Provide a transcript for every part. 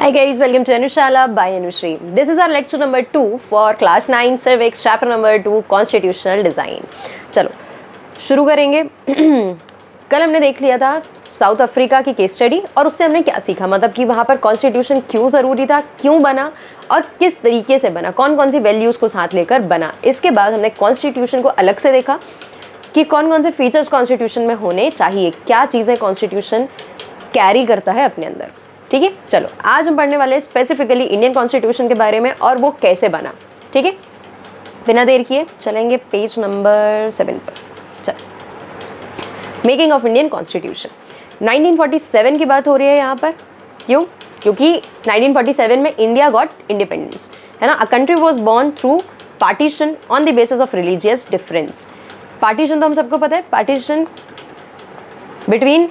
Hi guys, welcome to Anushala by Anushree. This is our lecture number 2 for class 9 civics chapter number 2 constitutional design. चलो शुरू करेंगे। कल हमने देख लिया था साउथ अफ्रीका की केस स्टडी और उससे हमने क्या सीखा, मतलब कि वहाँ पर कॉन्स्टिट्यूशन क्यों ज़रूरी था, क्यों बना और किस तरीके से बना, कौन कौन सी वैल्यूज़ को साथ लेकर बना। इसके बाद हमने कॉन्स्टिट्यूशन को अलग से देखा कि कौन कौन से फीचर्स कॉन्स्टिट्यूशन में होने चाहिए, क्या चीज़ें कॉन्स्टिट्यूशन कैरी करता है अपने अंदर। ठीक है, चलो आज हम पढ़ने वाले हैं स्पेसिफिकली इंडियन कॉन्स्टिट्यूशन के बारे में और वो कैसे बना। ठीक है, बिना देर किए चलेंगे पेज नंबर 7 पर। चलो, मेकिंग ऑफ इंडियन कॉन्स्टिट्यूशन 1947 की बात हो रही है यहाँ पर। क्यों? क्योंकि 1947 में इंडिया गॉट इंडिपेंडेंस, है ना। A country was born through partition on the basis of religious difference. Partition तो हम सबको पता है, partition between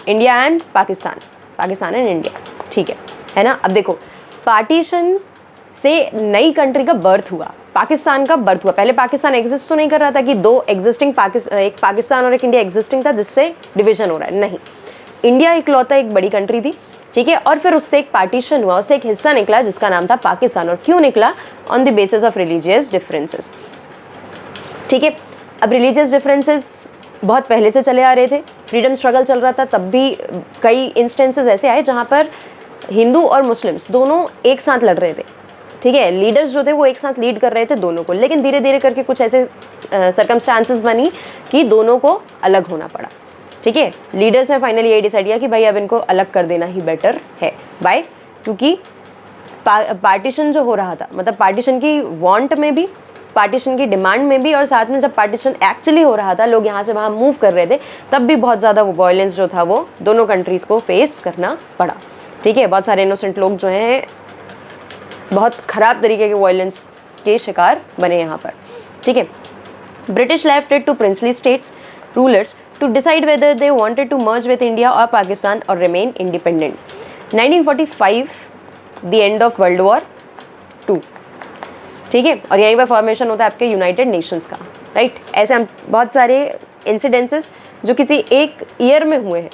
India and Pakistan, Pakistan and India. ठीक है ना। अब देखो, पार्टीशन से नई कंट्री का बर्थ हुआ, पाकिस्तान का बर्थ हुआ। पहले पाकिस्तान एग्जिस्ट तो नहीं कर रहा था कि दो एग्जिस्टिंग एक पाकिस्तान और एक इंडिया एग्जिस्टिंग था जिससे डिवीजन हो रहा है, नहीं। इंडिया इकलौता एक बड़ी कंट्री थी, ठीक है, और फिर उससे एक पार्टीशन हुआ, उससे एक हिस्सा निकला जिसका नाम था पाकिस्तान। और क्यों निकला? On the basis of religious differences. ठीक है, अब रिलीजियस डिफरेंसेस बहुत पहले से चले आ रहे थे, फ्रीडम स्ट्रगल चल रहा था, तब भी कई इंस्टेंसेस ऐसे आए जहाँ पर हिंदू और मुस्लिम्स दोनों एक साथ लड़ रहे थे। ठीक है, लीडर्स जो थे वो एक साथ लीड कर रहे थे दोनों को, लेकिन धीरे धीरे करके कुछ ऐसे सर्कमस्टांसेस बनी कि दोनों को अलग होना पड़ा। ठीक है, लीडर्स ने फाइनली ये डिसाइड किया कि भाई अब इनको अलग कर देना ही बेटर है। बाय, क्योंकि पार्टीशन जो हो रहा था, मतलब पार्टीशन की वांट में भी, पार्टीशन की डिमांड में भी, और साथ में जब पार्टीशन एक्चुअली हो रहा था, लोग यहाँ से वहाँ मूव कर रहे थे, तब भी बहुत ज़्यादा वो वायलेंस जो था वो दोनों कंट्रीज़ को फेस करना पड़ा। ठीक है, बहुत सारे इनोसेंट लोग जो हैं बहुत ख़राब तरीके के वायलेंस के शिकार बने यहाँ पर। ठीक है, British left it to princely states rulers to decide whether they wanted to merge with India और पाकिस्तान और remain independent. 1945 the end of world war 2। ठीक है, और यहीं पर फॉर्मेशन होता है आपके यूनाइटेड नेशंस का, राइट। ऐसे हम बहुत सारे इंसिडेंसेस जो किसी एक ईयर में हुए हैं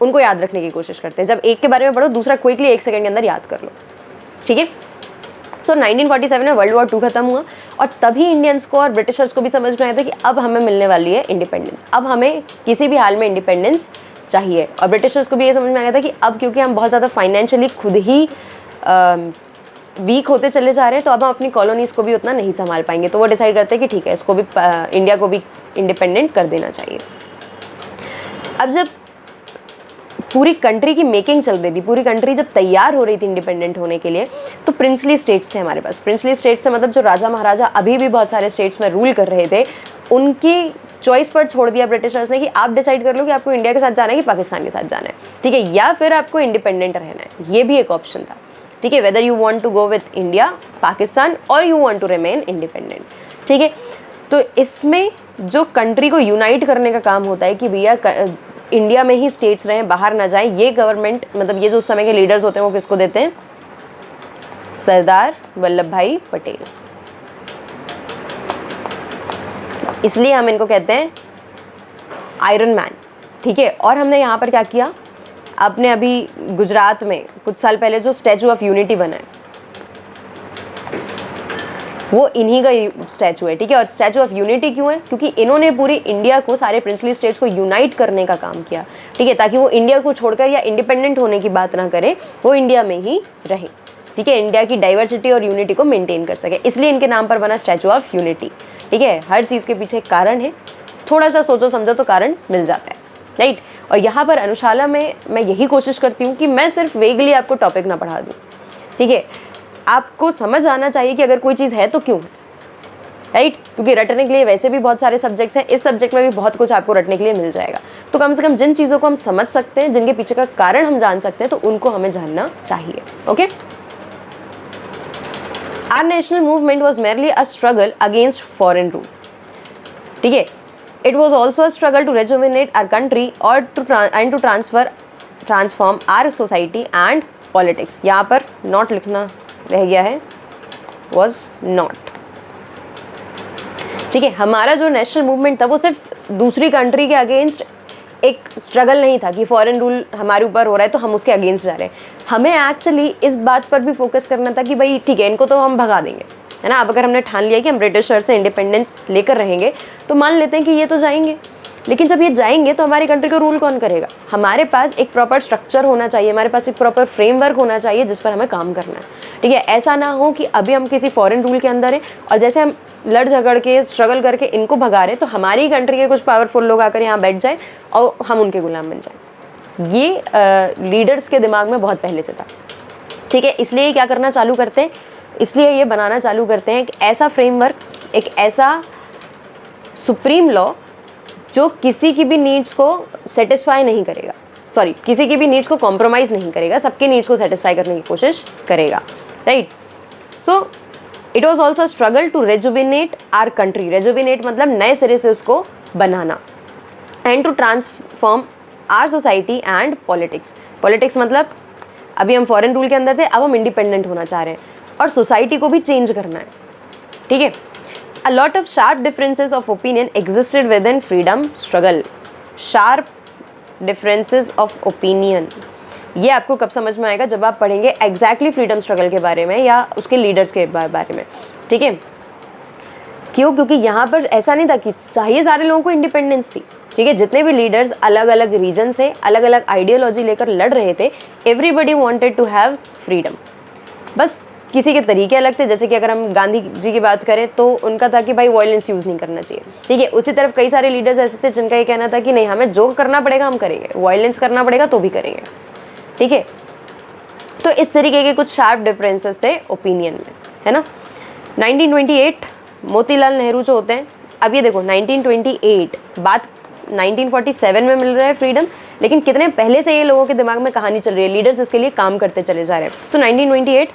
उनको याद रखने की कोशिश करते हैं। जब एक के बारे में पढ़ो, दूसरा क्विकली 1 सेकंड के अंदर याद कर लो। ठीक है, सो 1947 में वर्ल्ड वॉर 2 खत्म हुआ और तभी इंडियंस को और ब्रिटिशर्स को भी समझ में आया था कि अब हमें मिलने वाली है इंडिपेंडेंस, अब हमें किसी भी हाल में इंडिपेंडेंस चाहिए। और ब्रिटिशर्स को भी ये समझ में आया था कि अब क्योंकि हम बहुत ज़्यादा फाइनेंशियली खुद ही वीक होते चले जा रहे हैं, तो अब हम अपनी कॉलोनीज़ को भी उतना नहीं संभाल पाएंगे। तो वो डिसाइड करते हैं कि ठीक है, इसको भी इंडिया को भी इंडिपेंडेंट कर देना चाहिए। अब जब पूरी कंट्री की मेकिंग चल रही थी, पूरी कंट्री जब तैयार हो रही थी इंडिपेंडेंट होने के लिए, तो प्रिंसली स्टेट्स थे हमारे पास। प्रिंसली स्टेट्स से मतलब जो राजा महाराजा अभी भी बहुत सारे स्टेट्स में रूल कर रहे थे, उनकी चॉइस पर छोड़ दिया ब्रिटिशर्स ने कि आप डिसाइड कर लो कि आपको इंडिया के साथ जाना है कि पाकिस्तान के साथ जाना है। ठीक है, या फिर आपको इंडिपेंडेंट रहना है, ये भी एक ऑप्शन था। ठीक है, whether you want to go with India Pakistan और you want to remain independent. ठीक है, तो इसमें जो कंट्री को यूनाइट करने का काम होता है कि भैया इंडिया में ही स्टेट्स रहें, बाहर ना जाएं, ये गवर्नमेंट, मतलब ये जो उस समय के लीडर्स होते हैं वो किसको देते हैं? सरदार वल्लभ भाई पटेल। इसलिए हम इनको कहते हैं आयरन मैन। ठीक है, और हमने यहाँ पर क्या किया, आपने अभी गुजरात में कुछ साल पहले जो स्टैचू ऑफ यूनिटी बना है वो इन्हीं का स्टैचू है। ठीक है, और स्टैचू ऑफ यूनिटी क्यों है? क्योंकि इन्होंने पूरी इंडिया को, सारे प्रिंसली स्टेट्स को यूनाइट करने का काम किया। ठीक है, ताकि वो इंडिया को छोड़कर या इंडिपेंडेंट होने की बात ना करें, वो इंडिया में ही रहे। ठीक है, इंडिया की डाइवर्सिटी और यूनिटी को मेंटेन कर सके, इसलिए इनके नाम पर बना स्टैचू ऑफ यूनिटी। ठीक है, हर चीज़ के पीछे एक कारण है, थोड़ा सा सोचो समझो तो कारण मिल जाता है, राइट। और यहाँ पर अनुशाला में मैं यही कोशिश करती हूँ कि मैं सिर्फ वेगली आपको टॉपिक ना पढ़ा दूँ। ठीक है, आपको समझ आना चाहिए कि अगर कोई चीज़ है तो क्यों है, राइट। क्योंकि रटने के लिए वैसे भी बहुत सारे सब्जेक्ट्स हैं, इस सब्जेक्ट में भी बहुत कुछ आपको रटने के लिए मिल जाएगा। तो कम से कम जिन चीज़ों को हम समझ सकते हैं, जिनके पीछे का कारण हम जान सकते हैं, तो उनको हमें जानना चाहिए। Okay, our national movement was merely a struggle against foreign rule. ठीक है, it was also a struggle to rejuvenate our country or to transform our society and politics। यहाँ पर not लिखना रह गया है, was not। ठीक है, हमारा जो नेशनल मूवमेंट था वो सिर्फ दूसरी कंट्री के अगेंस्ट एक स्ट्रगल नहीं था कि फॉरेन रूल हमारे ऊपर हो रहा है तो हम उसके अगेंस्ट जा रहे हैं। हमें एक्चुअली इस बात पर भी फोकस करना था कि भाई ठीक है, इनको तो हम भगा देंगे, है ना। अब अगर हमने ठान लिया कि हम ब्रिटिशर्स से इंडिपेंडेंस लेकर रहेंगे तो मान लेते हैं कि ये तो जाएंगे, लेकिन जब ये जाएंगे तो हमारी कंट्री को रूल कौन करेगा। हमारे पास एक प्रॉपर स्ट्रक्चर होना चाहिए, हमारे पास एक प्रॉपर फ्रेमवर्क होना चाहिए जिस पर हमें काम करना है, ठीक है। ऐसा ना हो कि अभी हम किसी फॉरेन रूल के अंदर हैं और जैसे हम लड़ झगड़ के स्ट्रगल करके इनको भगा रहे तो हमारी कंट्री के कुछ पावरफुल लोग आकर यहाँ बैठ जाए और हम उनके गुलाम बन जाए। ये लीडर्स के दिमाग में बहुत पहले से था, ठीक है। इसलिए क्या करना चालू करते हैं, इसलिए ये बनाना चालू करते हैं एक ऐसा फ्रेमवर्क, एक ऐसा सुप्रीम लॉ जो किसी की भी नीड्स को सेटिस्फाई नहीं करेगा, सॉरी किसी की भी नीड्स को कॉम्प्रोमाइज़ नहीं करेगा, सबके नीड्स को सेटिस्फाई करने की कोशिश करेगा, right. So it was also struggle to rejuvenate our country. Rejuvenate मतलब नए सिरे से उसको बनाना, and to transform our society and politics. Politics मतलब अभी हम फॉरेन रूल के अंदर थे, अब हम इंडिपेंडेंट होना चाह रहे हैं और सोसाइटी को भी चेंज करना है, ठीक है। A lot of sharp differences of opinion existed within freedom struggle. Sharp differences of opinion. ये आपको कब समझ में आएगा, जब आप पढ़ेंगे एग्जैक्टली फ्रीडम स्ट्रगल के बारे में या उसके लीडर्स के बारे में, ठीक है। क्यों? क्योंकि यहाँ पर ऐसा नहीं था कि चाहिए सारे लोगों को इंडिपेंडेंस थी, ठीक है। जितने भी लीडर्स अलग अलग रीजन से अलग अलग आइडियोलॉजी लेकर लड़ रहे थे, everybody wanted to have freedom. बस किसी के तरीके अलग थे, जैसे कि अगर हम गांधी जी की बात करें तो उनका था कि भाई वायलेंस यूज़ नहीं करना चाहिए, ठीक है। उसी तरफ कई सारे लीडर्स ऐसे थे जिनका ये कहना था कि नहीं, हमें जो करना पड़ेगा हम करेंगे, वायलेंस करना पड़ेगा तो भी करेंगे, ठीक है। तो इस तरीके के कुछ शार्प डिफरेंसेस थे ओपिनियन में, है ना। 1928 मोतीलाल नेहरू जो होते हैं, अब ये देखो 1928 बात 1947 में मिल रहा है फ्रीडम, लेकिन कितने पहले से ये लोगों के दिमाग में कहानी चल रही है, लीडर्स इसके लिए काम करते चले जा रहे हैं। सो 1928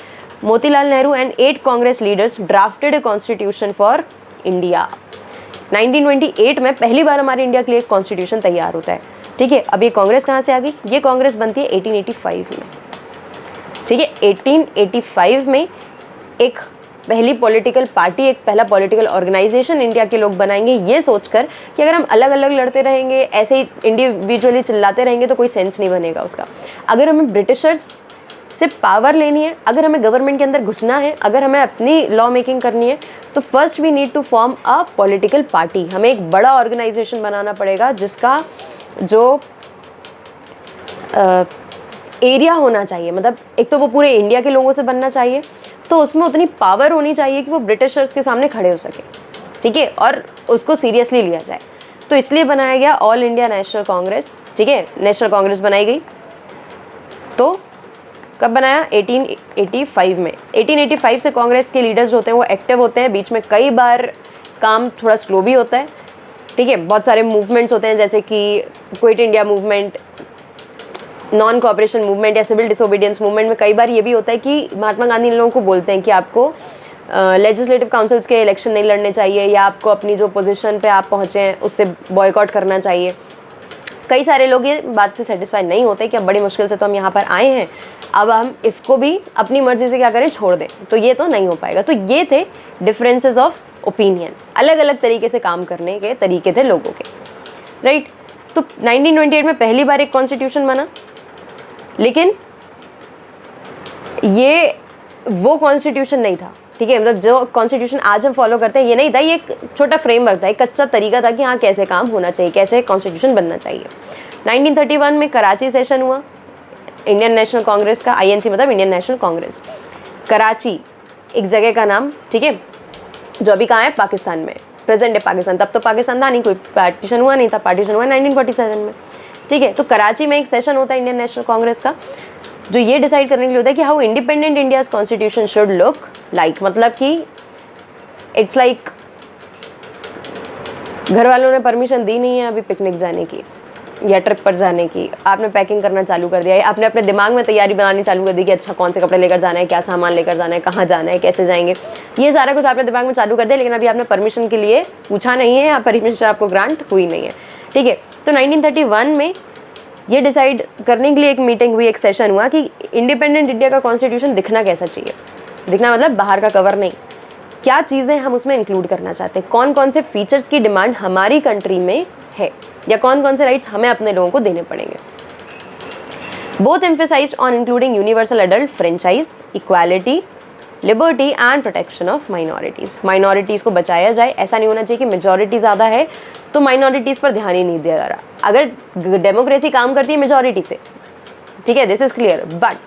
Motilal Nehru and 8 Congress leaders drafted a constitution for India. 1928 में पहली बार हमारे इंडिया के लिए एक कॉन्स्टिट्यूशन तैयार होता है, ठीक है। अब ये कांग्रेस कहाँ से आ गई, ये कांग्रेस बनती है 1885 में, ठीक है। 1885 में एक पहली पॉलिटिकल पार्टी, एक पहला पॉलिटिकल ऑर्गेनाइजेशन इंडिया के लोग बनाएंगे, ये सोचकर कि अगर हम अलग अलग लड़ते रहेंगे, ऐसे ही इंडिविजुअली चिल्लाते रहेंगे तो कोई सेंस नहीं बनेगा उसका। अगर हमें ब्रिटिशर्स से पावर लेनी है, अगर हमें गवर्नमेंट के अंदर घुसना है, अगर हमें अपनी लॉ मेकिंग करनी है, तो first we need to form a political party. हमें एक बड़ा ऑर्गेनाइजेशन बनाना पड़ेगा जिसका जो एरिया होना चाहिए, मतलब एक तो वो पूरे इंडिया के लोगों से बनना चाहिए, तो उसमें उतनी पावर होनी चाहिए कि वो ब्रिटिशर्स के सामने खड़े हो सके, ठीक है, और उसको सीरियसली लिया जाए। तो इसलिए बनाया गया ऑल इंडिया नेशनल कांग्रेस, ठीक है। नेशनल कांग्रेस बनाई गई, तो कब बनाया, 1885 में। 1885 से कांग्रेस के लीडर्स जो होते हैं वो एक्टिव होते हैं, बीच में कई बार काम थोड़ा स्लो भी होता है, ठीक है। बहुत सारे मूवमेंट्स होते हैं जैसे कि quit India movement, non cooperation movement या सिविल डिसोबीडियंस मूवमेंट में कई बार ये भी होता है कि महात्मा गांधी इन लोगों को बोलते हैं कि आपको लेजिस्लेटिव काउंसिल्स के इलेक्शन नहीं लड़ने चाहिए, या आपको अपनी जो पोजीशन पे आप पहुँचे हैं उससे बॉयकॉट करना चाहिए। कई सारे लोग ये बात से सेटिस्फाई नहीं होते कि अब बड़ी मुश्किल से तो हम यहाँ पर आए हैं, अब हम इसको भी अपनी मर्जी से क्या करें, छोड़ दें, तो ये तो नहीं हो पाएगा। तो ये थे डिफरेंसेस ऑफ ओपिनियन, अलग अलग तरीके से काम करने के तरीके थे लोगों के, राइट। तो 1928 में पहली बार एक कॉन्स्टिट्यूशन बना, लेकिन ये वो कॉन्स्टिट्यूशन नहीं था, ठीक है। मतलब जो कॉन्स्टिट्यूशन आज हम फॉलो करते हैं ये नहीं था, ये एक छोटा फ्रेमवर्क था, एक कच्चा तरीका था कि हाँ कैसे काम होना चाहिए, कैसे कॉन्स्टिट्यूशन बनना चाहिए। 1931 में कराची सेशन हुआ इंडियन नेशनल कांग्रेस का, INC मतलब इंडियन नेशनल कांग्रेस। कराची एक जगह का नाम, ठीक है, जो अभी कहाँ है, पाकिस्तान में, प्रेजेंट डे पाकिस्तान। तब तो पाकिस्तान था नहीं, कोई पार्टीशन हुआ नहीं था, पार्टीशन हुआ 1947 में, ठीक है। तो कराची में एक सेशन होता है इंडियन नेशनल कांग्रेस का, जो ये डिसाइड करने के लिए होता है कि how independent India's constitution should look like. मतलब कि इट्स लाइक घर वालों ने परमिशन दी नहीं है अभी पिकनिक जाने की या ट्रिप पर जाने की, आपने पैकिंग करना चालू कर दिया है, आपने अपने दिमाग में तैयारी बनानी चालू कर दी कि अच्छा कौन से कपड़े लेकर जाना है, क्या सामान लेकर जाना है, कहाँ जाना है, कैसे जाएंगे, ये सारा कुछ आपने दिमाग में चालू कर दिया, लेकिन अभी आपने परमिशन के लिए पूछा नहीं है या परमिशन आपको ग्रांट हुई नहीं है, ठीक है। तो 1931 में ये डिसाइड करने के लिए एक मीटिंग हुई, एक सेशन हुआ कि इंडिपेंडेंट इंडिया का कॉन्स्टिट्यूशन दिखना कैसा चाहिए। दिखना मतलब बाहर का कवर नहीं, क्या चीज़ें हम उसमें इंक्लूड करना चाहते हैं, कौन कौन से फीचर्स की डिमांड हमारी कंट्री में है, या कौन कौन से राइट्स हमें अपने लोगों को देने पड़ेंगे। Both emphasised on including universal adult franchise, equality, liberty and protection of minorities. Minorities को बचाया जाए, ऐसा नहीं होना चाहिए कि मेजॉरिटी ज़्यादा है तो माइनॉरिटीज़ पर ध्यान ही नहीं दिया जा रहा। अगर डेमोक्रेसी काम करती है मेजॉरिटी से, ठीक है, this is clear, but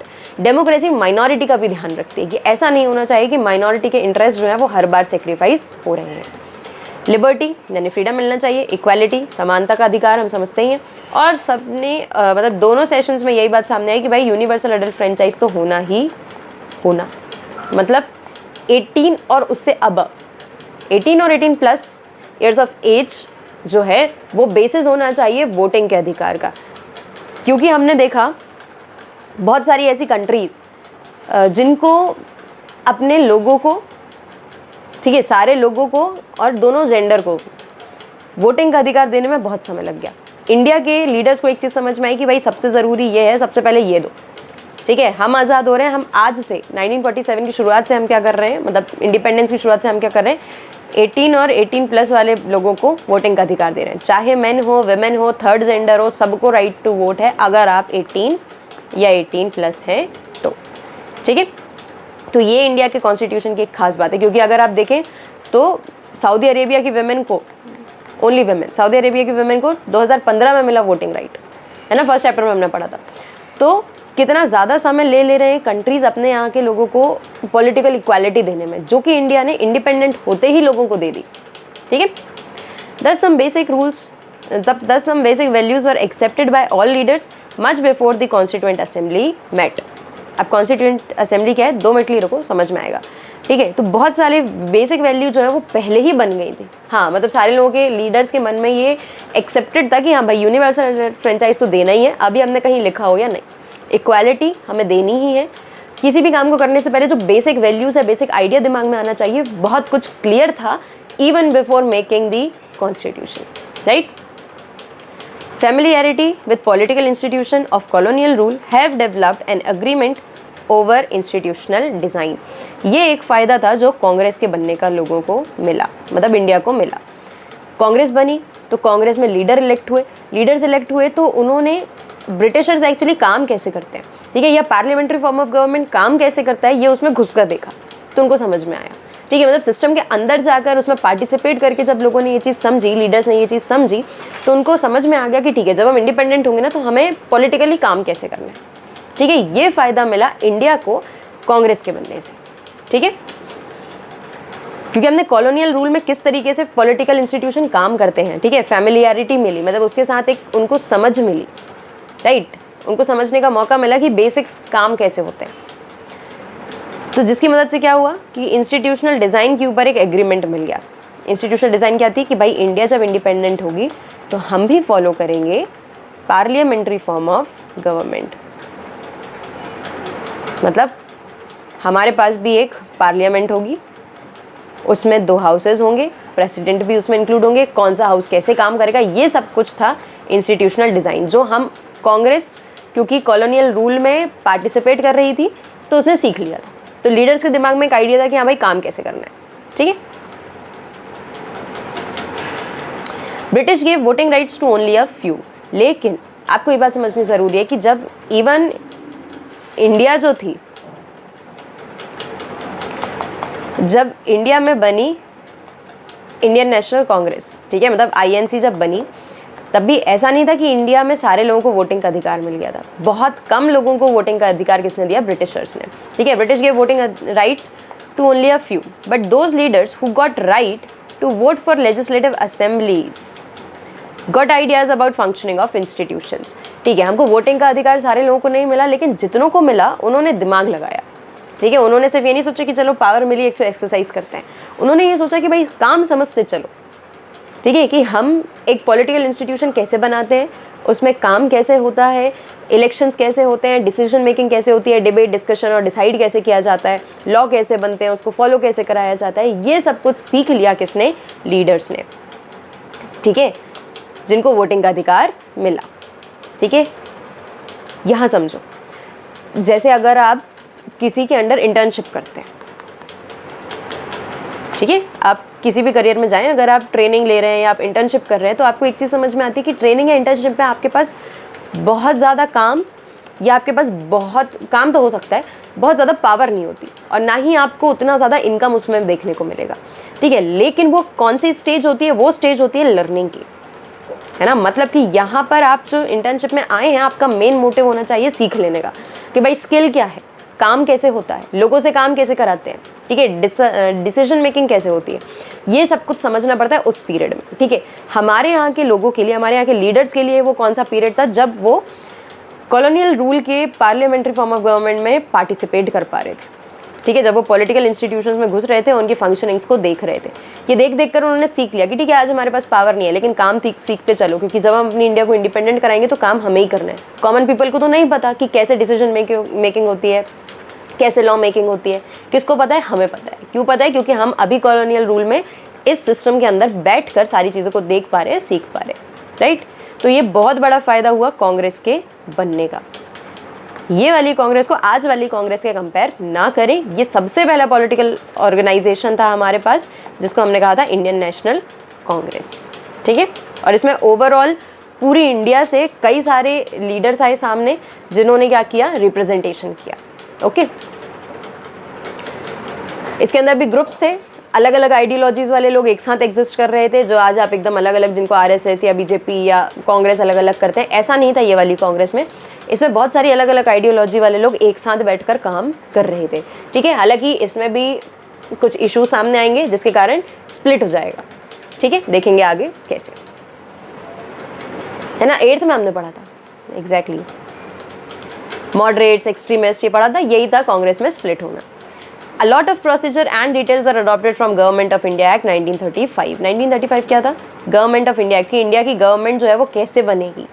democracy minority का भी ध्यान रखती है कि ऐसा नहीं होना चाहिए कि माइनॉरिटी के इंटरेस्ट जो है वो हर बार सेक्रीफाइस हो रहे हैं। लिबर्टी यानी फ्रीडम मिलना चाहिए, इक्वालिटी समानता का अधिकार हम समझते ही हैं, और सबने मतलब दोनों सेशंस में यही बात सामने आई कि भाई यूनिवर्सल एडल्ट फ्रेंचाइज तो होना ही होना, मतलब 18 और उससे अब 18 और 18 प्लस ईयर्स ऑफ एज जो है वो बेसिस होना चाहिए वोटिंग के अधिकार का। क्योंकि हमने देखा बहुत सारी ऐसी कंट्रीज़ जिनको अपने लोगों को, ठीक है, सारे लोगों को और दोनों जेंडर को वोटिंग का अधिकार देने में बहुत समय लग गया। इंडिया के लीडर्स को एक चीज़ समझ में आई कि भाई सबसे ज़रूरी ये है, सबसे पहले ये दो, ठीक है, हम आज़ाद हो रहे हैं, हम आज से 1947 की शुरुआत से हम क्या कर रहे हैं, मतलब इंडिपेंडेंस की शुरुआत से हम क्या कर रहे हैं, 18 और 18 प्लस वाले लोगों को वोटिंग का अधिकार दे रहे हैं। चाहे मेन हो, वेमेन हो, थर्ड जेंडर हो, सबको राइट टू वोट है अगर आप 18 या 18 प्लस हैं तो, ठीक है। तो ये इंडिया के कॉन्स्टिट्यूशन की एक खास बात है, क्योंकि अगर आप देखें तो सऊदी अरेबिया की वेमेन को, ओनली वेमेन, सऊदी अरेबिया की वेमेन को 2015 में मिला वोटिंग राइट, है ना, फर्स्ट चैप्टर में हमने पढ़ा था। तो कितना ज़्यादा समय ले रहे हैं कंट्रीज़ अपने यहाँ के लोगों को पॉलिटिकल इक्वालिटी देने में, जो कि इंडिया ने इंडिपेंडेंट होते ही लोगों को दे दी, ठीक है। Thus some basic rules, thus some basic values were accepted by all leaders much before the constituent assembly met। अब कॉन्स्टिट्यूएंट असेंबली क्या है, 2 मिनट लिए रुको, समझ में आएगा, ठीक है। तो बहुत सारे बेसिक वैल्यू जो है वो पहले ही बन गई थी, हाँ, मतलब सारे लोगों के लीडर्स के मन में ये एक्सेप्टेड था कि हाँ भाई यूनिवर्सल फ्रेंचाइज तो देना ही है, अभी हमने कहीं लिखा हो या नहीं, इक्वालिटी हमें देनी ही है। किसी भी काम को करने से पहले जो बेसिक वैल्यूज़ है, बेसिक आइडिया दिमाग में आना चाहिए, बहुत कुछ क्लियर था even before making the constitution, right. Familiarity with political institution of colonial rule have developed an agreement over institutional design। ये एक फ़ायदा था जो कांग्रेस के बनने का लोगों को मिला, मतलब इंडिया को मिला। कांग्रेस बनी तो कांग्रेस में लीडर इलेक्ट हुए तो उन्होंने ब्रिटिशर्स एक्चुअली काम कैसे करते हैं, ठीक है, या पार्लियामेंट्री फॉर्म ऑफ गवर्नमेंट काम कैसे करता है, ये उसमें घुसकर देखा तो उनको समझ में आया, ठीक है। मतलब सिस्टम के अंदर जाकर उसमें पार्टिसिपेट करके जब लोगों ने ये चीज़ समझी, लीडर्स ने ये चीज़ समझी, तो उनको समझ में आ गया कि ठीक है, जब हम इंडिपेंडेंट होंगे ना तो हमें पॉलिटिकली काम कैसे करना है, ठीक है। ये फ़ायदा मिला इंडिया को कांग्रेस के बनने से, ठीक है, क्योंकि हमने कॉलोनियल रूल में किस तरीके से पॉलिटिकल इंस्टीट्यूशन काम करते हैं, ठीक है, फैमिलियरिटी मिली, मतलब उसके साथ एक उनको समझ मिली, राइट, उनको समझने का मौका मिला कि बेसिक्स काम कैसे होते हैं। तो जिसकी मदद से क्या हुआ कि इंस्टीट्यूशनल डिज़ाइन के ऊपर एक एग्रीमेंट मिल गया। इंस्टीट्यूशनल डिज़ाइन क्या थी कि भाई इंडिया जब इंडिपेंडेंट होगी तो हम भी फॉलो करेंगे पार्लियामेंट्री फॉर्म ऑफ गवर्नमेंट, मतलब हमारे पास भी एक पार्लियामेंट होगी, उसमें 2 हाउसेज होंगे, प्रेसिडेंट भी उसमें इंक्लूड होंगे, कौन सा हाउस कैसे काम करेगा, ये सब कुछ था इंस्टीट्यूशनल डिज़ाइन, जो हम कांग्रेस क्योंकि कॉलोनियल रूल में पार्टिसिपेट कर रही थी तो उसने सीख लिया था। तो लीडर्स के दिमाग में एक आइडिया था कि हाँ भाई काम कैसे करना है, ठीक है। British gave voting rights to only a few, लेकिन आपको ये बात समझनी ज़रूरी है कि जब इवन इंडिया जो थी, जब इंडिया में बनी इंडियन नेशनल कांग्रेस, ठीक है, मतलब INC जब बनी, तब भी ऐसा नहीं था कि इंडिया में सारे लोगों को वोटिंग का अधिकार मिल गया था। बहुत कम लोगों को वोटिंग का अधिकार किसने दिया, ब्रिटिशर्स ने, ठीक है। British gave voting rights to only a few but those leaders who got right to vote for legislative assemblies got ideas about functioning of institutions, ठीक है। हमको वोटिंग का अधिकार सारे लोगों को नहीं मिला, लेकिन जितनों को मिला उन्होंने दिमाग लगाया, ठीक है। उन्होंने सिर्फ ये नहीं सोचा कि चलो पावर मिली एक एक्सरसाइज करते हैं, उन्होंने ये सोचा कि भाई काम समझते चलो, ठीक है, कि हम एक पॉलिटिकल इंस्टीट्यूशन कैसे बनाते हैं, उसमें काम कैसे होता है, इलेक्शंस कैसे होते हैं, डिसीजन मेकिंग कैसे होती है, डिबेट डिस्कशन और डिसाइड कैसे किया जाता है, लॉ कैसे बनते हैं, उसको फॉलो कैसे कराया जाता है, ये सब कुछ सीख लिया किसने, लीडर्स ने, ठीक है, जिनको वोटिंग का अधिकार मिला, ठीक है। यहाँ समझो, जैसे अगर आप किसी के अंडर इंटर्नशिप करते हैं, ठीक है, आप किसी भी करियर में जाएं, अगर आप ट्रेनिंग ले रहे हैं या आप इंटर्नशिप कर रहे हैं, तो आपको एक चीज़ समझ में आती है कि ट्रेनिंग या इंटर्नशिप में आपके पास बहुत ज़्यादा काम या आपके पास बहुत काम तो हो सकता है, बहुत ज़्यादा पावर नहीं होती और ना ही आपको उतना ज़्यादा इनकम उसमें देखने को मिलेगा, ठीक है। लेकिन वो कौन सी स्टेज होती है? वो स्टेज होती है लर्निंग की, है ना। मतलब कि यहाँ पर आप जो इंटर्नशिप में आए हैं, आपका मेन मोटिव होना चाहिए सीख लेने का, कि भाई स्किल क्या है, काम कैसे होता है, लोगों से काम कैसे कराते हैं, ठीक है, डिसीजन मेकिंग कैसे होती है, ये सब कुछ समझना पड़ता है उस पीरियड में, ठीक है। हमारे यहाँ के लोगों के लिए, हमारे यहाँ के लीडर्स के लिए वो कौन सा पीरियड था? जब वो कॉलोनियल रूल के पार्लियामेंट्री फॉर्म ऑफ गवर्नमेंट में पार्टिसिपेट कर पा रहे थे, ठीक है। जब वो पॉलिटिकल इंस्टीट्यूशंस में घुस रहे थे, उनकी फंक्शनिंग्स को देख रहे थे, ये देख देख कर उन्होंने सीख लिया कि ठीक है, आज हमारे पास पावर नहीं है, लेकिन काम सीखते चलो, क्योंकि जब हम अपनी इंडिया को इंडिपेंडेंट कराएंगे तो काम हमें ही करना है। कॉमन पीपल को तो नहीं पता कि कैसे डिसीजन मेकिंग होती है, कैसे लॉ मेकिंग होती है, किसको पता है? हमें पता है। क्यों पता है? क्योंकि हम अभी कॉलोनियल रूल में इस सिस्टम के अंदर बैठकर सारी चीज़ों को देख पा रहे हैं, सीख पा रहे हैं, राइट। तो ये बहुत बड़ा फ़ायदा हुआ कांग्रेस के बनने का। ये वाली कांग्रेस को आज वाली कांग्रेस के कंपेयर ना करें। ये सबसे पहला पॉलिटिकल ऑर्गेनाइजेशन था हमारे पास, जिसको हमने कहा था इंडियन नेशनल कांग्रेस, ठीक है। और इसमें ओवरऑल पूरी इंडिया से कई सारे लीडर्स आए सामने, जिन्होंने क्या किया? रिप्रेजेंटेशन किया, ओके। इसके अंदर भी ग्रुप्स थे, अलग अलग आइडियोलॉजीज़ वाले लोग एक साथ एग्जिस्ट कर रहे थे, जो आज आप एकदम अलग अलग, जिनको आरएसएस या बीजेपी या कांग्रेस अलग अलग करते हैं, ऐसा नहीं था ये वाली कांग्रेस में। इसमें बहुत सारी अलग अलग आइडियोलॉजी वाले लोग एक साथ बैठकर काम कर रहे थे, ठीक है। हालांकि इसमें भी कुछ इशू सामने आएंगे जिसके कारण स्प्लिट हो जाएगा, ठीक है। देखेंगे आगे कैसे, है ना। 8th में हमने पढ़ा था एग्जैक्टली, मॉडरेट्स, एक्सट्रीमिस्ट, ये पढ़ा था, यही था कांग्रेस में स्प्लिट होना। A lot of procedure and details were adopted from Government of India Act 1935। 1935 क्या था? गवर्नमेंट ऑफ इंडिया एक्ट, की इंडिया की गवर्नमेंट जो है वो कैसे बनेगी,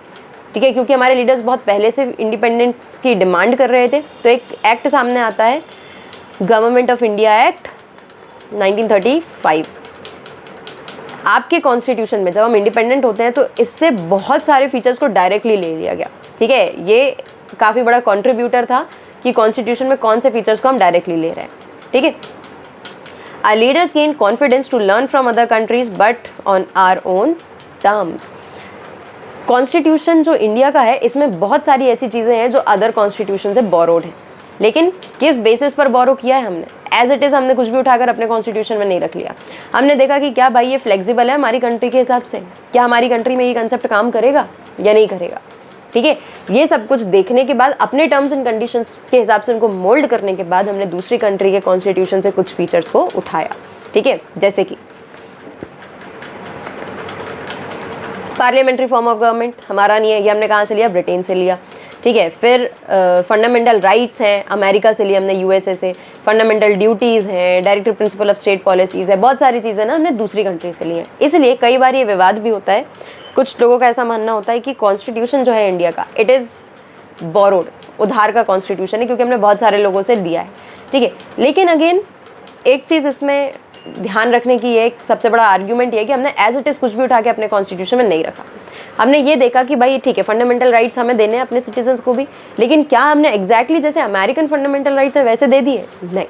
ठीक है। क्योंकि हमारे लीडर्स बहुत पहले से इंडिपेंडेंस की डिमांड कर रहे थे, तो एक एक्ट सामने आता है, गवर्नमेंट ऑफ इंडिया एक्ट 1935। आपके कॉन्स्टिट्यूशन में जब हम इंडिपेंडेंट होते हैं, तो इससे बहुत सारे फीचर्स को डायरेक्टली ले लिया गया, ठीक है। ये काफ़ी बड़ा कॉन्ट्रीब्यूटर था कि कॉन्स्टिट्यूशन में कौन से फीचर्स को हम डायरेक्टली ले रहे हैं, ठीक है। Our leaders gained confidence to learn from other countries but on our own terms। Constitution जो इंडिया का है, इसमें बहुत सारी ऐसी चीज़ें हैं जो अदर कॉन्स्टिट्यूशन से बोरोड हैं, लेकिन किस बेसिस पर बोरो किया है हमने? एज इट इज़ हमने कुछ भी उठाकर अपने कॉन्स्टिट्यूशन में नहीं रख लिया। हमने देखा कि क्या भाई ये फ्लेक्सिबल है हमारी कंट्री के हिसाब से, क्या हमारी कंट्री में ये कंसेप्ट काम करेगा या नहीं करेगा, ठीक है। ये सब कुछ देखने के बाद, अपने टर्म्स एंड कंडीशंस के हिसाब से उनको मोल्ड करने के बाद, हमने दूसरी कंट्री के कॉन्स्टिट्यूशन से कुछ फीचर्स को उठाया, ठीक है। जैसे कि पार्लियामेंट्री फॉर्म ऑफ गवर्नमेंट हमारा नहीं है, ये हमने कहाँ से लिया? ब्रिटेन से लिया, ठीक है। फिर फंडामेंटल राइट्स हैं, अमेरिका से लिया हमने, यूएसए से। फंडामेंटल ड्यूटीज़ हैं, directive principle of state policies है, बहुत सारी चीज़ें ना हमने दूसरी कंट्री से ली हैं। इसलिए कई बार ये विवाद भी होता है, कुछ लोगों का ऐसा मानना होता है कि कॉन्स्टिट्यूशन जो है इंडिया का, इट इज़ बोरोड, उधार का कॉन्स्टिट्यूशन है, क्योंकि हमने बहुत सारे लोगों से लिया है, ठीक है। लेकिन अगेन एक चीज़ इसमें ध्यान रखने की, एक सबसे बड़ा आर्ग्यूमेंट ये है कि हमने एज इट इज़ कुछ भी उठा के अपने कॉन्स्टिट्यूशन में नहीं रखा। हमने ये देखा कि भाई ठीक है, फंडामेंटल राइट्स हमें देने हैं अपने सिटीजन्स को भी, लेकिन क्या हमने एग्जैक्टली जैसे अमेरिकन फंडामेंटल राइट्स है वैसे दे दिए? नहीं,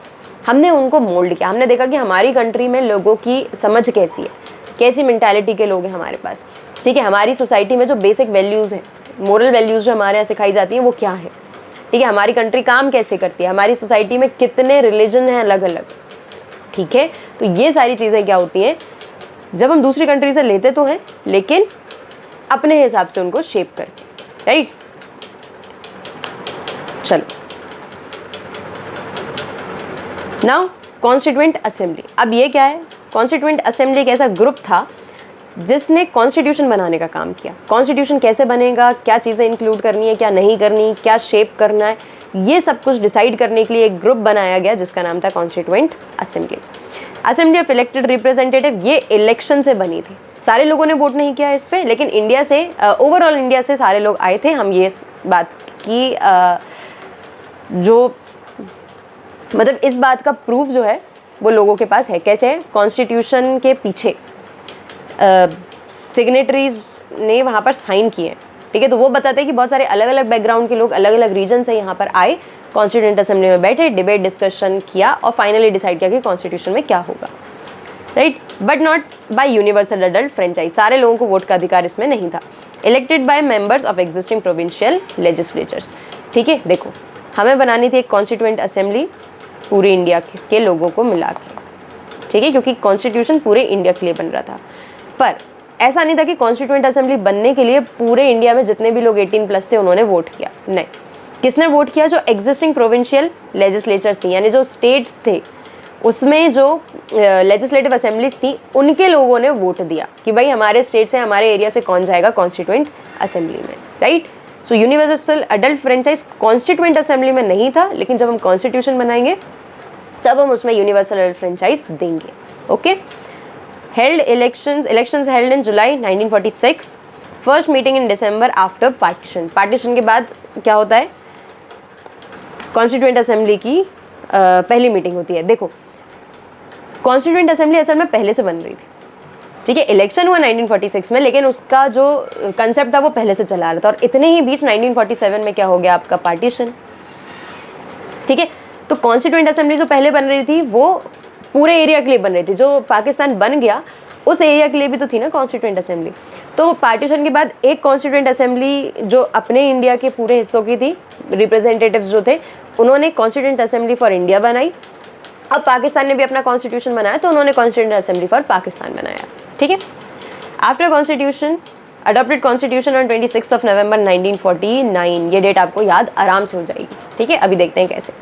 हमने उनको मोल्ड किया। हमने देखा कि हमारी कंट्री में लोगों की समझ कैसी है, कैसी मेंटालिटी के लोग हैं हमारे पास, ठीक है। हमारी सोसाइटी में जो बेसिक वैल्यूज़ हैं, मोरल वैल्यूज़ जो हमारे यहाँ सिखाई जाती हैं, वो क्या है, ठीक है। हमारी कंट्री काम कैसे करती है, हमारी सोसाइटी में कितने रिलीजन हैं अलग अलग, ठीक है। तो ये सारी चीज़ें क्या होती हैं, जब हम दूसरी कंट्री से लेते तो हैं, लेकिन अपने हिसाब से उनको शेप करके, राइट। चलो नाउ कॉन्स्टिट्यूएंट असेंबली। अब ये क्या है? कॉन्स्टिट्यूएंट असेंबली एक ऐसा ग्रुप था जिसने कॉन्स्टिट्यूशन बनाने का काम किया। कॉन्स्टिट्यूशन कैसे बनेगा, क्या चीज़ें इंक्लूड करनी है, क्या नहीं करनी, क्या शेप करना है, ये सब कुछ डिसाइड करने के लिए एक ग्रुप बनाया गया जिसका नाम था constituent assembly. Assembly of elected representative, ये इलेक्शन से बनी थी, सारे लोगों ने वोट नहीं किया इस पर, लेकिन इंडिया से, ओवरऑल इंडिया से सारे लोग आए थे। हम ये बात की जो मतलब इस बात का प्रूफ जो है वो लोगों के पास है। कैसे? कॉन्स्टिट्यूशन के पीछे सिग्नेटरीज ने वहाँ पर साइन किए, ठीक है। तो वो बताते हैं कि बहुत सारे अलग अलग बैकग्राउंड के लोग अलग अलग रीजन से यहाँ पर आए, कॉन्स्टिट्यूएंट असेंबली में बैठे, डिबेट डिस्कशन किया और फाइनली डिसाइड किया कि कॉन्स्टिट्यूशन में क्या होगा, right, but not bye universal adult franchise, सारे लोगों को वोट का अधिकार इसमें नहीं था। Elected by members of existing provincial legislatures, ठीक है। देखो हमें बनानी थी एक कॉन्स्टिट्यूएंट असेंबली पूरे इंडिया के लोगों को मिला के, ठीक है, क्योंकि कॉन्स्टिट्यूशन पूरे इंडिया के लिए बन रहा था। पर ऐसा नहीं था कि कॉन्स्टिट्यूएंट असेंबली बनने के लिए पूरे इंडिया में जितने भी लोग 18+ थे उन्होंने वोट किया, नहीं। किसने वोट किया? जो एग्जिस्टिंग प्रोविंशियल लेजिस्लेचर्स थी, यानी जो स्टेट्स थे उसमें जो लेजिस्लेटिव असेंबलीज थी उनके लोगों ने वोट दिया कि भाई हमारे स्टेट से, हमारे एरिया से कौन जाएगा कॉन्स्टिट्यूएंट असेंबली में, right. So universal adult franchise constituent assembly में नहीं था, लेकिन जब हम कॉन्स्टिट्यूशन बनाएंगे तब हम उसमें यूनिवर्सल अडल्ट फ्रेंचाइज देंगे, okay. Held elections held in July 1946, first meeting in December after partition. Partition के बाद क्या होता है? कॉन्स्टिट्यूएंट असेंबली की पहली मीटिंग होती है। देखो कॉन्स्टिट्यूएंट असेंबली असल में पहले से बन रही थी, ठीक है। इलेक्शन हुआ 1946 में, लेकिन उसका जो कंसेप्ट था वो पहले से चला रहा था, और इतने ही बीच 1947 में क्या हो गया आपका? पार्टीशन, ठीक है। तो कॉन्स्टिट्यूएंट असेंबली जो पहले बन रही थी वो पूरे एरिया के लिए बन रही थी। जो पाकिस्तान बन गया उस एरिया के लिए भी तो थी ना कॉन्स्टिट्यूएंट असेंबली। तो पार्टीशन के बाद एक कॉन्स्टिट्यूएंट असेंबली जो अपने इंडिया के पूरे हिस्सों की थी, रिप्रेजेंटेटिव्स जो थे, उन्होंने कॉन्स्टिट्यूएंट असेंबली फॉर इंडिया बनाई। अब पाकिस्तान ने भी अपना कॉन्स्टिट्यूशन बनाया तो उन्होंने कॉन्स्टिट्यूएंट असेंबली फॉर पाकिस्तान बनाया, ठीक है। After constitution adopted constitution on 26 नवंबर 1949, ये डेट आपको याद आराम से हो जाएगी, ठीक है। अभी देखते हैं कैसे।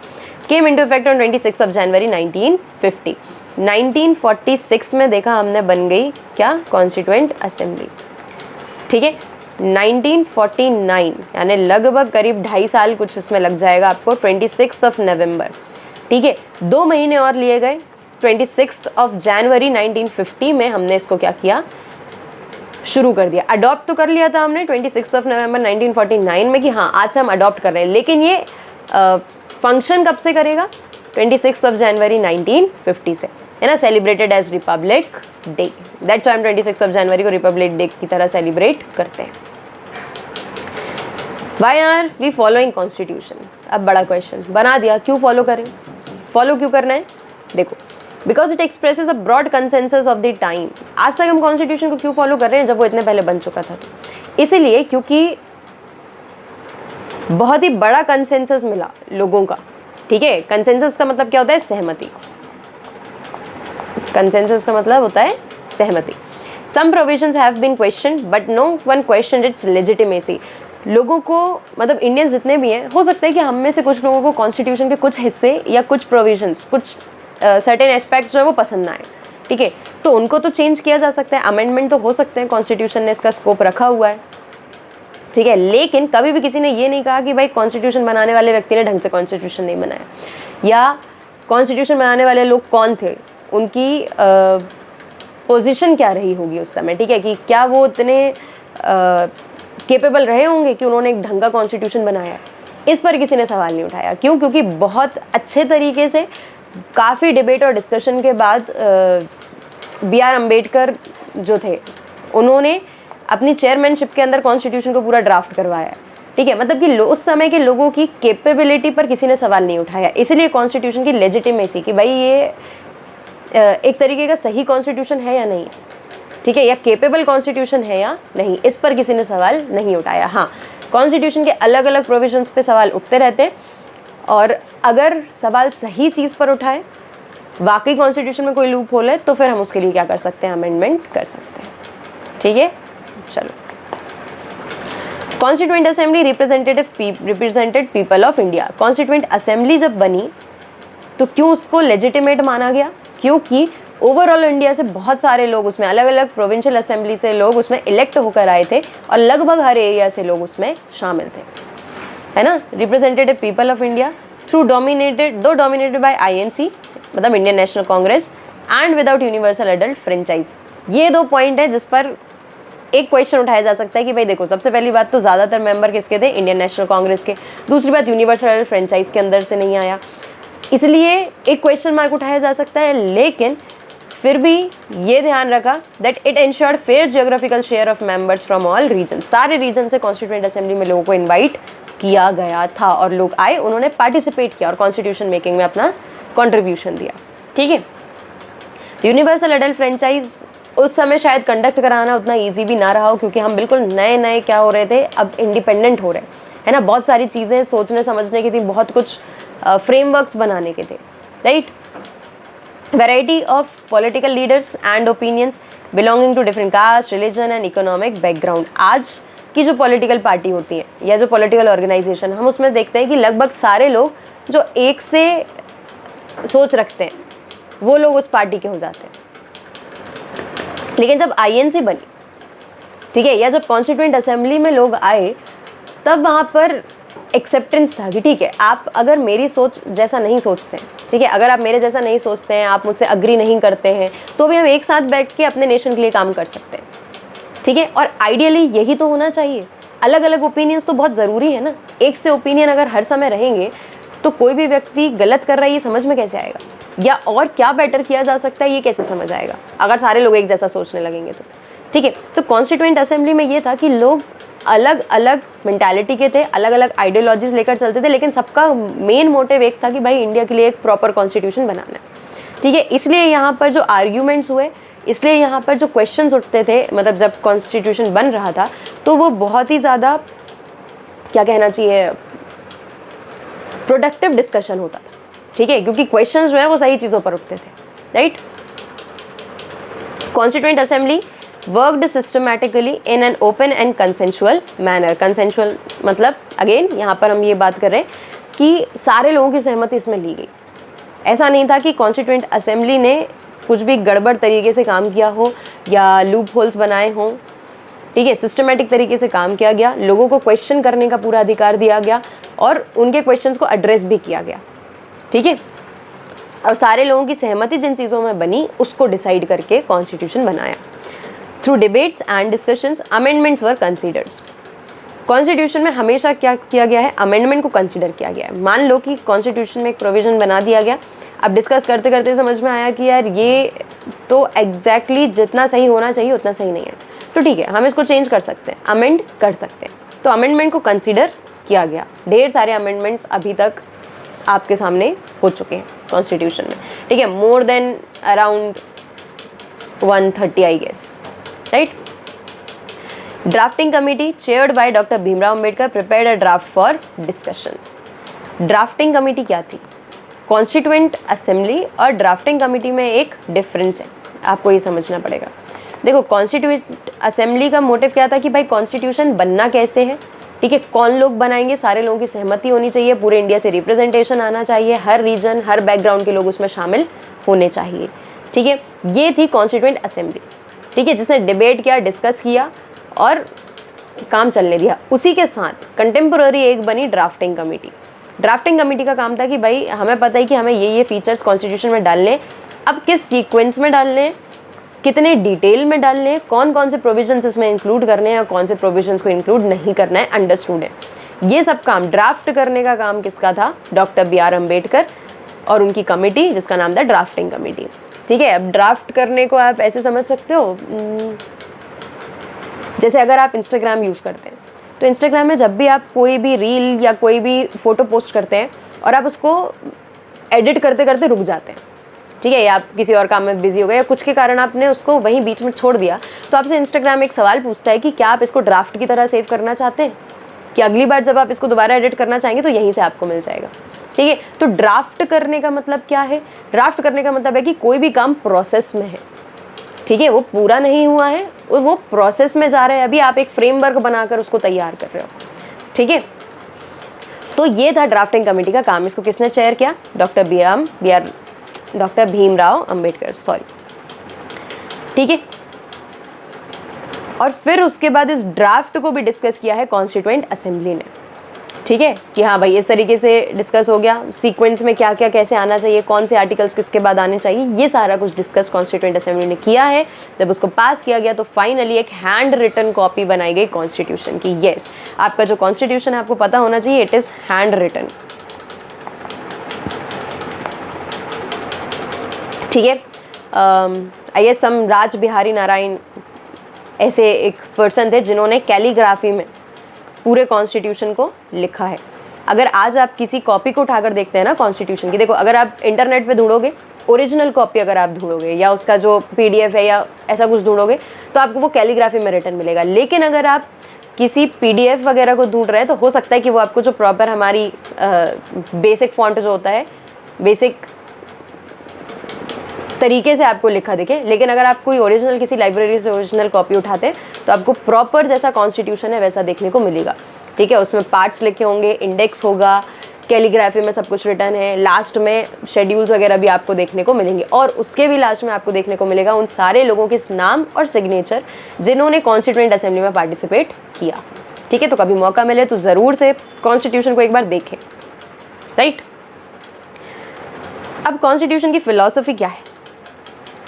केम इनटू इफेक्ट ऑन 26 जनवरी 1950। 1946 में देखा हमने बन गई क्या? कॉन्स्टिट्यूएंट असेंबली, ठीक है। 1949 यानी लगभग करीब 2.5 साल कुछ इसमें लग जाएगा आपको। 26 नवंबर, ठीक है, 2 महीने और लिए गए। 26 जनवरी 1950 में हमने इसको क्या किया? शुरू कर दिया। अडॉप्ट तो कर लिया था हमने 26 नवंबर 1949 में कि हाँ आज से हम अडॉप्ट कर रहे हैं, लेकिन ये फंक्शन कब से करेगा? 26 जनवरी 1950 से, है ना। Celebrated as republic day, that's why हम 26 जनवरी को रिपब्लिक डे की तरह सेलिब्रेट करते हैं। Why are we following constitution? अब बड़ा क्वेश्चन, बना दिया, क्यों फॉलो करें? फॉलो क्यों करना है? देखो, because it expresses a broad consensus of the time. आज तक हम कॉन्स्टिट्यूशन को क्यों फॉलो कर रहे हैं जब वो इतने पहले बन चुका था? तो इसीलिए क्योंकि बहुत ही बड़ा कंसेंसस मिला लोगों का, ठीक है। कंसेंसस का मतलब क्या होता है? सहमति। कंसेंसस का मतलब होता है सहमति। Some provisions have been questioned but no one questioned its legitimacy. लोगों को, मतलब इंडियंस जितने भी हैं, हो सकता है कि हम में से कुछ लोगों को कॉन्स्टिट्यूशन के कुछ हिस्से या कुछ प्रोविजंस, कुछ सर्टेन एस्पेक्ट्स जो है वो पसंद ना आए, ठीक है। तो उनको तो चेंज किया जा सकता है, अमेंडमेंट तो हो सकते हैं, कॉन्स्टिट्यूशन ने इसका स्कोप रखा हुआ है, ठीक है। लेकिन कभी भी किसी ने ये नहीं कहा कि भाई कॉन्स्टिट्यूशन बनाने वाले व्यक्ति ने ढंग से कॉन्स्टिट्यूशन नहीं बनाया, या कॉन्स्टिट्यूशन बनाने वाले लोग कौन थे, उनकी पोजीशन क्या रही होगी उस समय, ठीक है, कि क्या वो इतने केपेबल रहे होंगे कि उन्होंने एक ढंग का कॉन्स्टिट्यूशन बनाया। इस पर किसी ने सवाल नहीं उठाया। क्यों? क्योंकि बहुत अच्छे तरीके से काफ़ी डिबेट और डिस्कशन के बाद B.R. अम्बेडकर जो थे उन्होंने अपनी चेयरमैनशिप के अंदर कॉन्स्टिट्यूशन को पूरा ड्राफ्ट करवाया है, ठीक है। मतलब कि उस समय के लोगों की कैपेबिलिटी पर किसी ने सवाल नहीं उठाया। इसीलिए कॉन्स्टिट्यूशन की लेजिटिमेसी कि भाई ये एक तरीके का सही कॉन्स्टिट्यूशन है या नहीं, ठीक है, या केपेबल कॉन्स्टिट्यूशन है या नहीं, इस पर किसी ने सवाल नहीं उठाया। हाँ, कॉन्स्टिट्यूशन के अलग अलग प्रोविजंस पे सवाल उठते रहते हैं, और अगर सवाल सही चीज़ पर उठाए, वाकई कॉन्स्टिट्यूशन में कोई लूप होल है, तो फिर हम उसके लिए क्या कर सकते हैं? अमेंडमेंट कर सकते हैं, ठीक है। चलो, constituent assembly represented people of India. Constituent assembly जब बनी तो क्यों उसको लेजिटिमेट माना गया? क्योंकि ओवरऑल इंडिया से बहुत सारे लोग उसमें, अलग अलग प्रोविंशियल असेंबली से लोग उसमें इलेक्ट होकर आए थे, और लगभग हर एरिया से लोग उसमें शामिल थे, है ना। Representative people of India through dominated by INC, मतलब Indian national Congress, and without universal adult franchise. ये 2 पॉइंट है जिस पर एक क्वेश्चन उठाया जा सकता है कि भाई देखो, सबसे पहली बात तो ज़्यादातर मेंबर किसके थे? इंडियन नेशनल कांग्रेस के। दूसरी बात, यूनिवर्सल एडल्ट फ्रेंचाइज के अंदर से नहीं आया, इसलिए एक क्वेश्चन मार्क उठाया जा सकता है। लेकिन फिर भी ये ध्यान रखा that it insured fair geographical share of members from all region. सारे रीजन से कॉन्स्टिट्यूएंट असेंबली में लोगों को इन्वाइट किया गया था, और लोग आए, उन्होंने पार्टिसिपेट किया और कॉन्स्टिट्यूशन मेकिंग में अपना कॉन्ट्रीब्यूशन दिया, ठीक है। यूनिवर्सल एडल्ट फ्रेंचाइज उस समय शायद कंडक्ट कराना उतना ईजी भी ना रहा हो, क्योंकि हम बिल्कुल नए नए क्या हो रहे थे, अब इंडिपेंडेंट हो रहे है ना, बहुत सारी चीज़ें सोचने समझने की थी, बहुत कुछ फ्रेमवर्क्स बनाने के थे, right. Variety of political leaders and opinions belonging to different caste, religion and economic background. आज की जो पॉलिटिकल पार्टी होती है या जो पॉलिटिकल ऑर्गेनाइजेशन, हम उसमें देखते हैं कि लगभग सारे लोग जो एक से सोच रखते हैं वो लोग उस पार्टी के हो जाते हैं। लेकिन जब आईएनसी बनी, ठीक है, या जब कॉन्स्टिट्यूएंट असेंबली में लोग आए, तब वहाँ पर एक्सेप्टेंस था कि ठीक है, आप अगर मेरी सोच जैसा नहीं सोचते हैं, ठीक है, अगर आप मेरे जैसा नहीं सोचते हैं, आप मुझसे अग्री नहीं करते हैं, तो भी हम एक साथ बैठ के अपने नेशन के लिए काम कर सकते हैं, ठीक है। और आइडियली यही तो होना चाहिए। अलग अलग ओपिनियंस तो बहुत ज़रूरी है ना, एक से ओपिनियन अगर हर समय रहेंगे तो कोई भी व्यक्ति गलत कर रहा है ये समझ में कैसे आएगा, या और क्या बेटर किया जा सकता है ये कैसे समझ आएगा अगर सारे लोग एक जैसा सोचने लगेंगे तो, ठीक है। तो कॉन्स्टिट्यूएंट असेंबली में ये था कि लोग अलग अलग मेंटालिटी के थे, अलग अलग आइडियोलॉजीज लेकर चलते थे, लेकिन सबका मेन मोटिव एक था कि भाई इंडिया के लिए एक प्रॉपर कॉन्स्टिट्यूशन बनाना है, ठीक है। इसलिए यहाँ पर जो आर्ग्यूमेंट्स हुए, इसलिए यहाँ पर जो क्वेश्चंस उठते थे, मतलब जब कॉन्स्टिट्यूशन बन रहा था तो वो बहुत ही ज़्यादा, क्या कहना चाहिए, प्रोडक्टिव डिस्कशन होता था, ठीक है, क्योंकि क्वेश्चंस जो है वो सही चीज़ों पर उठते थे, right. Constituent assembly worked systematically in an open and consensual manner. Consensual मतलब अगेन यहाँ पर हम ये बात कर रहे हैं कि सारे लोगों की सहमति इसमें ली गई। ऐसा नहीं था कि कॉन्स्टिट्यूएंट असेंबली ने कुछ भी गड़बड़ तरीके से काम किया हो या लूप होल्स बनाए हों, ठीक है। सिस्टमेटिक तरीके से काम किया गया, लोगों को क्वेश्चन करने का पूरा अधिकार दिया गया और उनके क्वेश्चंस को एड्रेस भी किया गया, ठीक है। और सारे लोगों की सहमति जिन चीज़ों में बनी उसको डिसाइड करके कॉन्स्टिट्यूशन बनाया। Through debates and discussions amendments were considered. Constitution में हमेशा क्या किया गया है, अमेंडमेंट को कंसीडर किया गया है। मान लो कि कॉन्स्टिट्यूशन में एक प्रोविजन बना दिया गया, अब डिस्कस करते करते समझ में आया कि यार ये तो एग्जैक्टली जितना सही होना चाहिए उतना सही नहीं है, तो ठीक है, हम इसको चेंज कर सकते हैं, अमेंड कर सकते हैं। तो अमेंडमेंट को कंसीडर किया गया। ढेर सारे अमेंडमेंट्स अभी तक आपके सामने हो चुके हैं कॉन्स्टिट्यूशन में, ठीक है, more than around 130 I guess, right. Drafting committee chaired by doctor Bhimrao Ambedkar prepared a draft for discussion. Drafting committee क्या थी? कॉन्स्टिट्यूएंट असेंबली और ड्राफ्टिंग कमिटी में एक डिफरेंस है, आपको ये समझना पड़ेगा। देखो, कॉन्स्टिट्यूएंट असेंबली का मोटिव क्या था कि भाई कॉन्स्टिट्यूशन बनना कैसे है, ठीक है, कौन लोग बनाएंगे, सारे लोगों की सहमति होनी चाहिए, पूरे इंडिया से रिप्रेजेंटेशन आना चाहिए, हर रीजन हर बैकग्राउंड के लोग उसमें शामिल होने चाहिए, ठीक है। ये थी कॉन्स्टिट्यूएंट असेंबली, ठीक है, जिसने डिबेट किया, डिस्कस किया और काम चलने दिया। उसी के साथ कंटेम्पोररी एक बनी ड्राफ्टिंग कमेटी। ड्राफ्टिंग कमेटी का काम था कि भाई हमें पता है कि हमें ये फीचर्स कॉन्स्टिट्यूशन में डालने, अब किस सीक्वेंस में डालने, कितने डिटेल में डालने, कौन कौन से प्रोविजंस इसमें इंक्लूड करने हैं और कौन से प्रोविजंस को इंक्लूड नहीं करना है, अंडरस्टूड है। ये सब काम ड्राफ्ट करने का काम किसका था? डॉक्टर बी आर अम्बेडकर और उनकी कमेटी जिसका नाम था ड्राफ्टिंग कमेटी, ठीक है। अब ड्राफ्ट करने को आप ऐसे समझ सकते हो, जैसे अगर आप इंस्टाग्राम यूज़ करते हैं तो इंस्टाग्राम में जब भी आप कोई भी रील या कोई भी फ़ोटो पोस्ट करते हैं और आप उसको एडिट करते करते रुक जाते हैं, ठीक है, या आप किसी और काम में बिजी हो गए या कुछ के कारण आपने उसको वहीं बीच में छोड़ दिया, तो आपसे इंस्टाग्राम एक सवाल पूछता है कि क्या आप इसको ड्राफ्ट की तरह सेव करना चाहते हैं, कि अगली बार जब आप इसको दोबारा एडिट करना चाहेंगे तो यहीं से आपको मिल जाएगा, ठीक है। तो ड्राफ्ट करने का मतलब क्या है? ड्राफ्ट करने का मतलब है कि कोई भी काम प्रोसेस में है, ठीक है, वो पूरा नहीं हुआ है, वो प्रोसेस में जा रहा है, अभी आप एक फ्रेमवर्क बनाकर उसको तैयार कर रहे हो, ठीक है। तो ये था ड्राफ्टिंग कमेटी का काम। इसको किसने चेयर किया? डॉक्टर भीमराव अंबेडकर, सॉरी, ठीक है। और फिर उसके बाद इस ड्राफ्ट को भी डिस्कस किया है कॉन्स्टिट्यूएंट असेंबली ने, ठीक है, कि हाँ भाई इस तरीके से डिस्कस हो गया, सीक्वेंस में क्या क्या कैसे आना चाहिए, कौन से आर्टिकल्स किसके बाद आने चाहिए, ये सारा कुछ डिस्कस कॉन्स्टिट्यूएंट असेंबली ने किया है। जब उसको पास किया गया तो फाइनली एक हैंड रिटन कॉपी बनाई गई कॉन्स्टिट्यूशन की। येस, आपका जो कॉन्स्टिट्यूशन है आपको पता होना चाहिए, इट इज़ हैंड रिटन, ठीक है। आई गेस सम राज बिहारी नारायण ऐसे एक पर्सन थे जिन्होंने कैलीग्राफी में पूरे कॉन्स्टिट्यूशन को लिखा है। अगर आज आप किसी कॉपी को उठाकर देखते हैं ना कॉन्स्टिट्यूशन की, देखो अगर आप इंटरनेट पे ढूंढोगे ओरिजिनल कॉपी अगर आप ढूंढोगे या उसका जो PDF है या ऐसा कुछ ढूंढोगे तो आपको वो कैलीग्राफी में रिटन मिलेगा। लेकिन अगर आप किसी PDF वगैरह को ढूंढ रहे हैं तो हो सकता है कि वो आपको जो प्रॉपर हमारी बेसिक फॉन्ट जो होता है, बेसिक तरीके से आपको लिखा दिखे। लेकिन अगर आप कोई ओरिजिनल किसी लाइब्रेरी से ओरिजिनल कॉपी उठाते हैं तो आपको प्रॉपर जैसा कॉन्स्टिट्यूशन है वैसा देखने को मिलेगा। ठीक है, उसमें पार्ट्स लिखे होंगे, इंडेक्स होगा, कैलीग्राफी में सब कुछ रिटर्न है, लास्ट में शेड्यूल्स वगैरह भी आपको देखने को मिलेंगे और उसके भी लास्ट में आपको देखने को मिलेगा उन सारे लोगों के नाम और सिग्नेचर जिन्होंने कॉन्स्टिट्यूएंट असेंबली में पार्टिसिपेट किया। ठीक है, तो कभी मौका मिले तो ज़रूर से कॉन्स्टिट्यूशन को एक बार देखें। राइट, अब कॉन्स्टिट्यूशन की फिलॉसफी क्या है,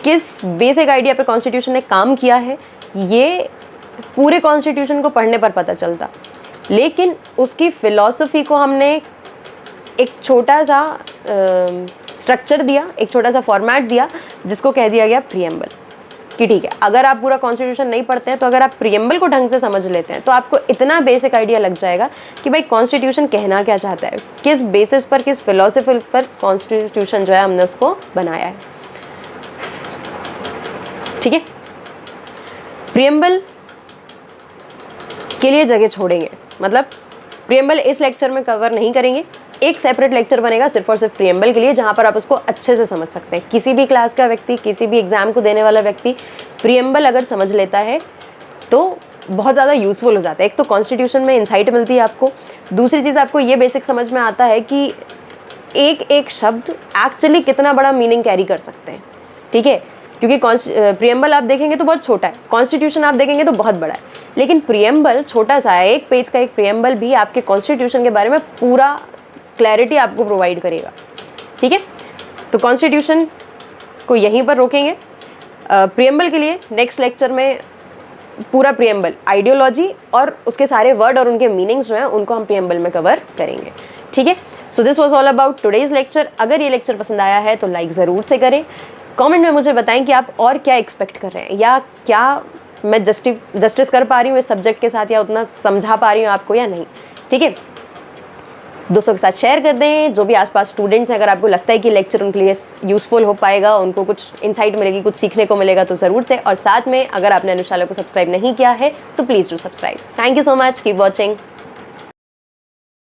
किस बेसिक आइडिया पे कॉन्स्टिट्यूशन ने काम किया है, ये पूरे कॉन्स्टिट्यूशन को पढ़ने पर पता चलता। लेकिन उसकी फ़िलॉसफी को हमने एक छोटा सा स्ट्रक्चर दिया, एक छोटा सा फॉर्मेट दिया जिसको कह दिया गया प्रीएम्बल। कि ठीक है, अगर आप पूरा कॉन्स्टिट्यूशन नहीं पढ़ते हैं तो अगर आप प्रीएम्बल को ढंग से समझ लेते हैं तो आपको इतना बेसिक आइडिया लग जाएगा कि भाई कॉन्स्टिट्यूशन कहना क्या चाहता है, किस बेसिस पर, किस फिलॉसफी पर कॉन्स्टिट्यूशन जो है हमने उसको बनाया है। ठीक है, प्रीएम्बल के लिए जगह छोड़ेंगे, मतलब प्रीएम्बल इस लेक्चर में कवर नहीं करेंगे, एक सेपरेट लेक्चर बनेगा सिर्फ और सिर्फ प्रीएम्बल के लिए, जहाँ पर आप उसको अच्छे से समझ सकते हैं। किसी भी क्लास का व्यक्ति, किसी भी एग्जाम को देने वाला व्यक्ति प्रीएम्बल अगर समझ लेता है तो बहुत ज़्यादा यूज़फुल हो जाता है। एक तो कॉन्स्टिट्यूशन में इंसाइट मिलती है आपको, दूसरी चीज़ आपको ये बेसिक समझ में आता है कि एक एक शब्द एक्चुअली कितना बड़ा मीनिंग कैरी कर सकते हैं। ठीक है, क्योंकि प्रीएम्बल आप देखेंगे तो बहुत छोटा है, कॉन्स्टिट्यूशन आप देखेंगे तो बहुत बड़ा है, लेकिन प्रीएम्बल छोटा सा है, एक पेज का एक प्रीएम्बल भी आपके कॉन्स्टिट्यूशन के बारे में पूरा क्लैरिटी आपको प्रोवाइड करेगा। ठीक है, तो कॉन्स्टिट्यूशन को यहीं पर रोकेंगे। प्रीएम्बल के लिए नेक्स्ट लेक्चर में पूरा प्रीएम्बल, आइडियोलॉजी और उसके सारे वर्ड और उनके मीनिंग्स जो हैं उनको हम प्रीएम्बल में कवर करेंगे। ठीक है, so this was all about today's lecture. अगर ये लेक्चर पसंद आया है तो लाइक ज़रूर से करें, कमेंट में मुझे बताएं कि आप और क्या एक्सपेक्ट कर रहे हैं, या क्या मैं जस्टिस कर पा रही हूँ इस सब्जेक्ट के साथ, या उतना समझा पा रही हूँ आपको या नहीं। ठीक है, दोस्तों के साथ शेयर कर दें, जो भी आसपास स्टूडेंट्स हैं, अगर आपको लगता है कि लेक्चर उनके लिए यूज़फुल हो पाएगा, उनको कुछ इंसाइट मिलेगी, कुछ सीखने को मिलेगा तो ज़रूर से। और साथ में अगर आपने अनुशाला को सब्सक्राइब नहीं किया है तो please do subscribe. Thank you so much, keep watching.